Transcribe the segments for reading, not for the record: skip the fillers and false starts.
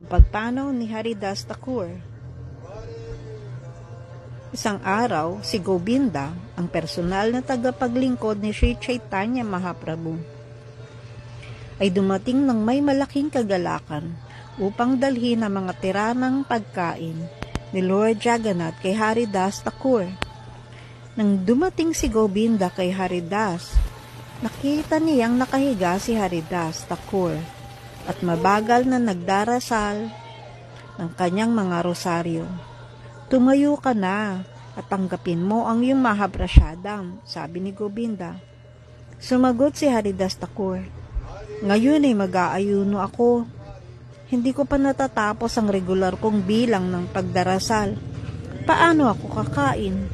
Pagpanaw ni Haridas Thakur. Isang araw, si Govinda, ang personal na tagapaglingkod ni Sri Chaitanya Mahaprabhu, ay dumating ng may malaking kagalakan upang dalhin ang mga tiranang pagkain ni Lord Jagannath kay Haridas Thakur. Nang dumating si Govinda kay Haridas, nakita niyang nakahiga si Haridas Thakur at mabagal na nagdarasal ng kanyang mga rosaryo. "Tumayo ka na at tanggapin mo ang iyong Mahaprasadam," sabi ni Govinda. Sumagot si Haridas Thakur, "Ngayon ay mag-aayuno ako. Hindi ko pa natatapos ang regular kong bilang ng pagdarasal. Paano ako kakain?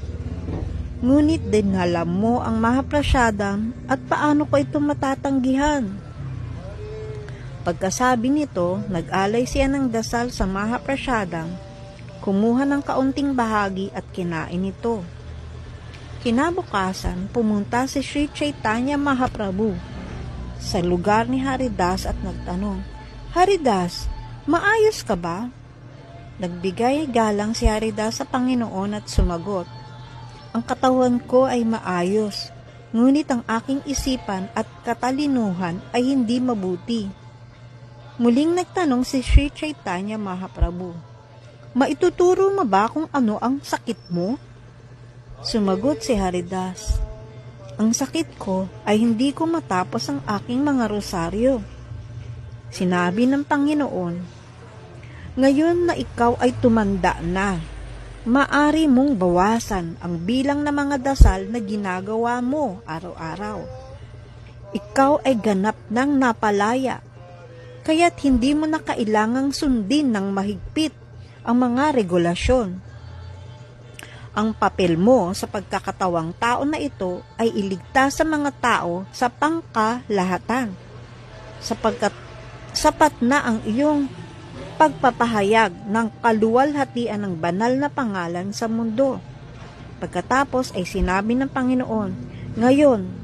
Ngunit din alam mo ang Mahaprasadam at paano ko ito matatanggihan?" Pagkasabi nito, nag-alay siya ng dasal sa Mahaprasadam, kumuha ng kaunting bahagi at kinain ito. Kinabukasan, pumunta si Sri Chaitanya Mahaprabhu sa lugar ni Haridas at nagtanong, "Haridas, maayos ka ba?" Nagbigay galang si Haridas sa Panginoon at sumagot, "Ang katawan ko ay maayos, ngunit ang aking isipan at katalinuhan ay hindi mabuti." Muling nagtanong si Sri Chaitanya Mahaprabhu, "Maituturo mo ba kung ano ang sakit mo?" Sumagot si Haridas, "Ang sakit ko ay hindi ko matapos ang aking mga rosaryo." Sinabi ng Panginoon, "Ngayon na ikaw ay tumanda na, maari mong bawasan ang bilang ng mga dasal na ginagawa mo araw-araw. Ikaw ay ganap ng napalaya, kaya't hindi mo na kailangang sundin ng mahigpit ang mga regulasyon. Ang papel mo sa pagkakatawang tao na ito ay iligtas sa mga tao sa pangkalahatan, sapagkat sapat na ang iyong pagpapahayag ng kaluwalhatian ng banal na pangalan sa mundo." Pagkatapos ay sinabi ng Panginoon, "Ngayon,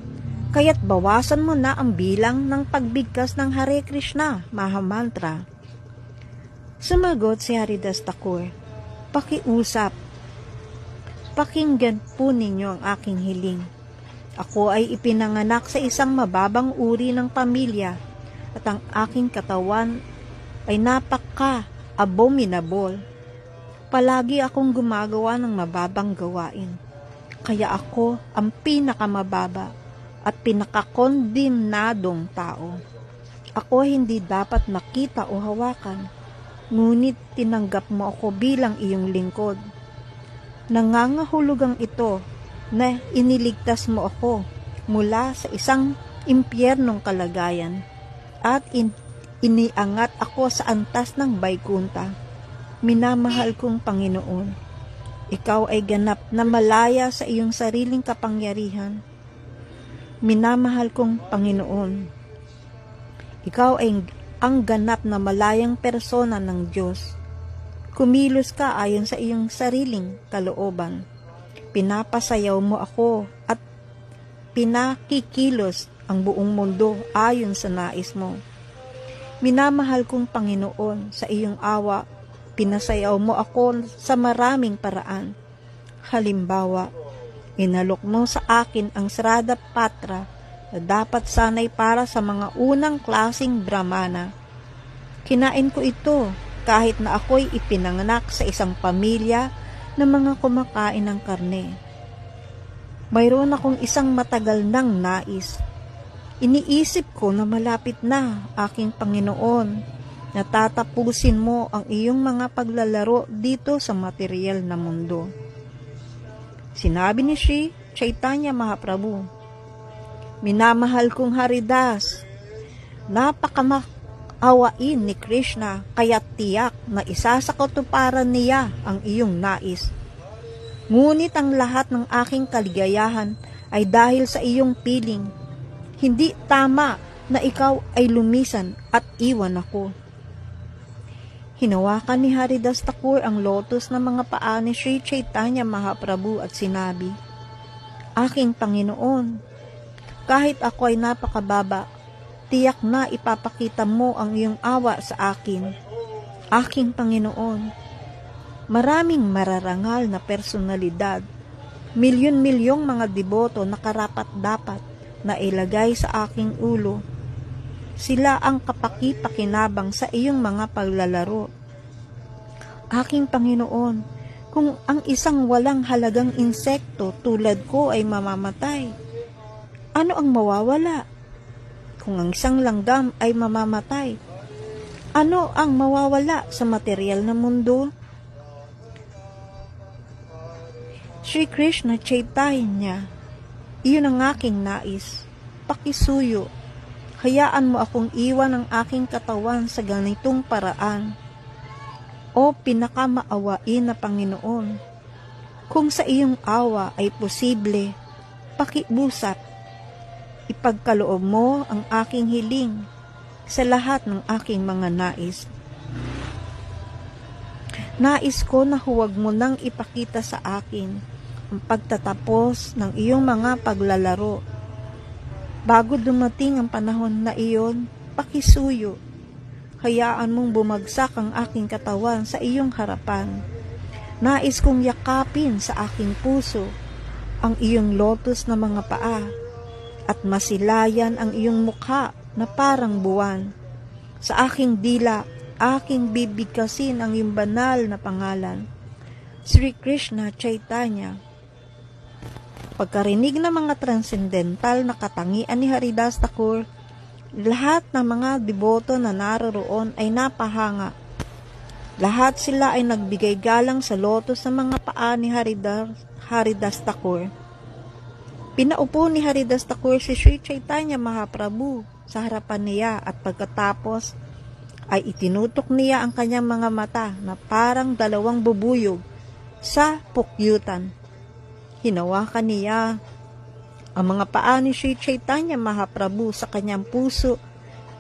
kaya't bawasan mo na ang bilang ng pagbigkas ng Hare Krishna Mahamantra." Sumagot si Haridas Thakur, "Pakiusap, pakinggan po ninyo ang aking hiling. Ako ay ipinanganak sa isang mababang uri ng pamilya at ang aking katawan ay napaka-abominable. Palagi akong gumagawa ng mababang gawain, kaya ako ang pinakamababa at pinakakondimnadong tao. Ako hindi dapat makita o hawakan, ngunit tinanggap mo ako bilang iyong lingkod. Nangangahulugang ito na iniligtas mo ako mula sa isang impyernong kalagayan at iniangat ako sa antas ng Vaikunta. Minamahal kong Panginoon, ikaw ay ganap na malaya sa iyong sariling kapangyarihan. Minamahal kong Panginoon, ikaw ay ang ganap na malayang persona ng Diyos. Kumilos ka ayon sa iyong sariling kalooban. Pinapasayaw mo ako at pinakikilos ang buong mundo ayon sa nais mo. Minamahal kong Panginoon, sa iyong awa, pinasayaw mo ako sa maraming paraan. Halimbawa, inalok mo sa akin ang Srada Patra na dapat sanay para sa mga unang klasing Brahmana. Kinain ko ito kahit na ako'y ipinanganak sa isang pamilya ng mga kumakain ng karne. Mayroon akong isang matagal nang nais. Iniisip ko na malapit na, aking Panginoon, na tatapusin mo ang iyong mga paglalaro dito sa material na mundo." Sinabi ni Sri Chaitanya Mahaprabhu, "Minamahal kong Haridas, napakaawain ni Krishna, kaya tiyak na isa sa katuparan niya ang iyong nais. Ngunit ang lahat ng aking kaligayahan ay dahil sa iyong piling. Hindi tama na ikaw ay lumisan at iwan ako." Hinawakan ni Haridas Thakur ang lotus ng mga paa ni Sri Chaitanya Mahaprabhu at sinabi, "Aking Panginoon, kahit ako ay napakababa, tiyak na ipapakita mo ang iyong awa sa akin. Aking Panginoon, maraming mararangal na personalidad, milyon-milyong mga deboto na karapat-dapat na ilagay sa aking ulo. Sila ang kapaki-pakinabang sa iyong mga paglalaro. Aking Panginoon, kung ang isang walang halagang insekto tulad ko ay mamamatay, ano ang mawawala? Kung ang isang langgam ay mamamatay, ano ang mawawala sa material na mundo? Sri Krishna Chaitanya, iyon ang aking nais. Pakisuyo, hayaan mo akong iwan ang aking katawan sa ganitong paraan. O pinakamaawain na Panginoon, kung sa iyong awa ay posible, pakiusap, ipagkaloob mo ang aking hiling sa lahat ng aking mga nais. Nais ko na huwag mo nang ipakita sa akin ang pagtatapos ng iyong mga paglalaro. Bago dumating ang panahon na iyon, pakisuyo, hayaan mong bumagsak ang aking katawan sa iyong harapan. Nais kong yakapin sa aking puso ang iyong lotus na mga paa at masilayan ang iyong mukha na parang buwan. Sa aking dila, aking bibigkasin ang iyong banal na pangalan, Sri Krishna Chaitanya. Pagkarinig ng mga transcendental na katangian ni Haridas Thakur, lahat ng mga deboto na naroroon ay napahanga. Lahat sila ay nagbigay galang sa lotos ng mga paa ni Haridas Thakur. Pinaupo ni Haridas Thakur si Sri Chaitanya Mahaprabhu sa harapan niya at pagkatapos ay itinutok niya ang kanyang mga mata na parang dalawang bubuyog sa pukyutan. Hinawakan niya ang mga paa ni Sri Chaitanya Mahaprabhu sa kanyang puso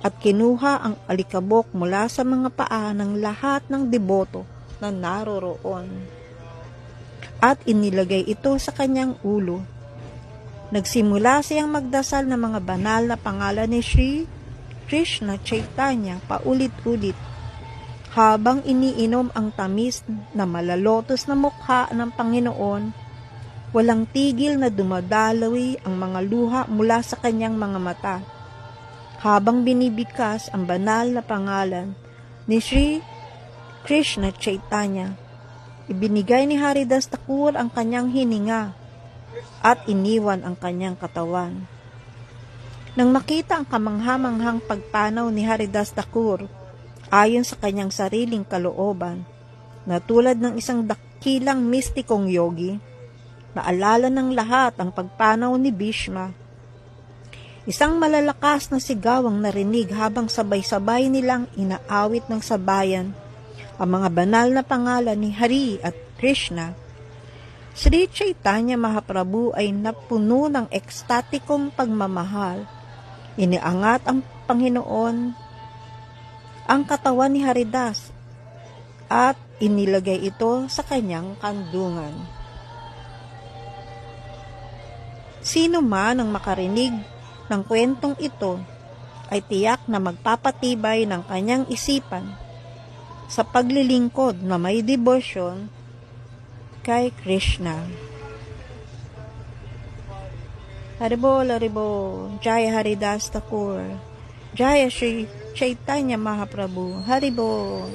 at kinuha ang alikabok mula sa mga paa ng lahat ng deboto na naroroon at inilagay ito sa kanyang ulo. Nagsimula siyang magdasal ng mga banal na pangalan ni Sri Krishna Chaitanya paulit-ulit habang iniinom ang tamis na malalotos na mukha ng Panginoon. Walang tigil na dumadalawi ang mga luha mula sa kanyang mga mata habang binibigkas ang banal na pangalan ni Sri Krishna Chaitanya. Ibinigay ni Haridas Thakur ang kanyang hininga at iniwan ang kanyang katawan. Nang makita ang kamanghamanghang pagpanaw ni Haridas Thakur ayon sa kanyang sariling kalooban, na tulad ng isang dakilang mistikong yogi, naalala ng lahat ang pagpanaw ni Bhishma. Isang malalakas na sigaw ang narinig habang sabay-sabay nilang inaawit ng sabayan ang mga banal na pangalan ni Hari at Krishna. Sri Chaitanya Mahaprabhu ay napuno ng ekstatikong pagmamahal. Iniangat ang Panginoon ang katawan ni Haridas at inilagay ito sa kanyang kandungan. Sino man ang makarinig ng kwentong ito ay tiyak na magpapatibay ng kanyang isipan sa paglilingkod na may debosyon kay Krishna. Haribol, Haribol, Jaya Haridas Thakur, Jaya Sri Chaitanya Mahaprabhu, Haribol.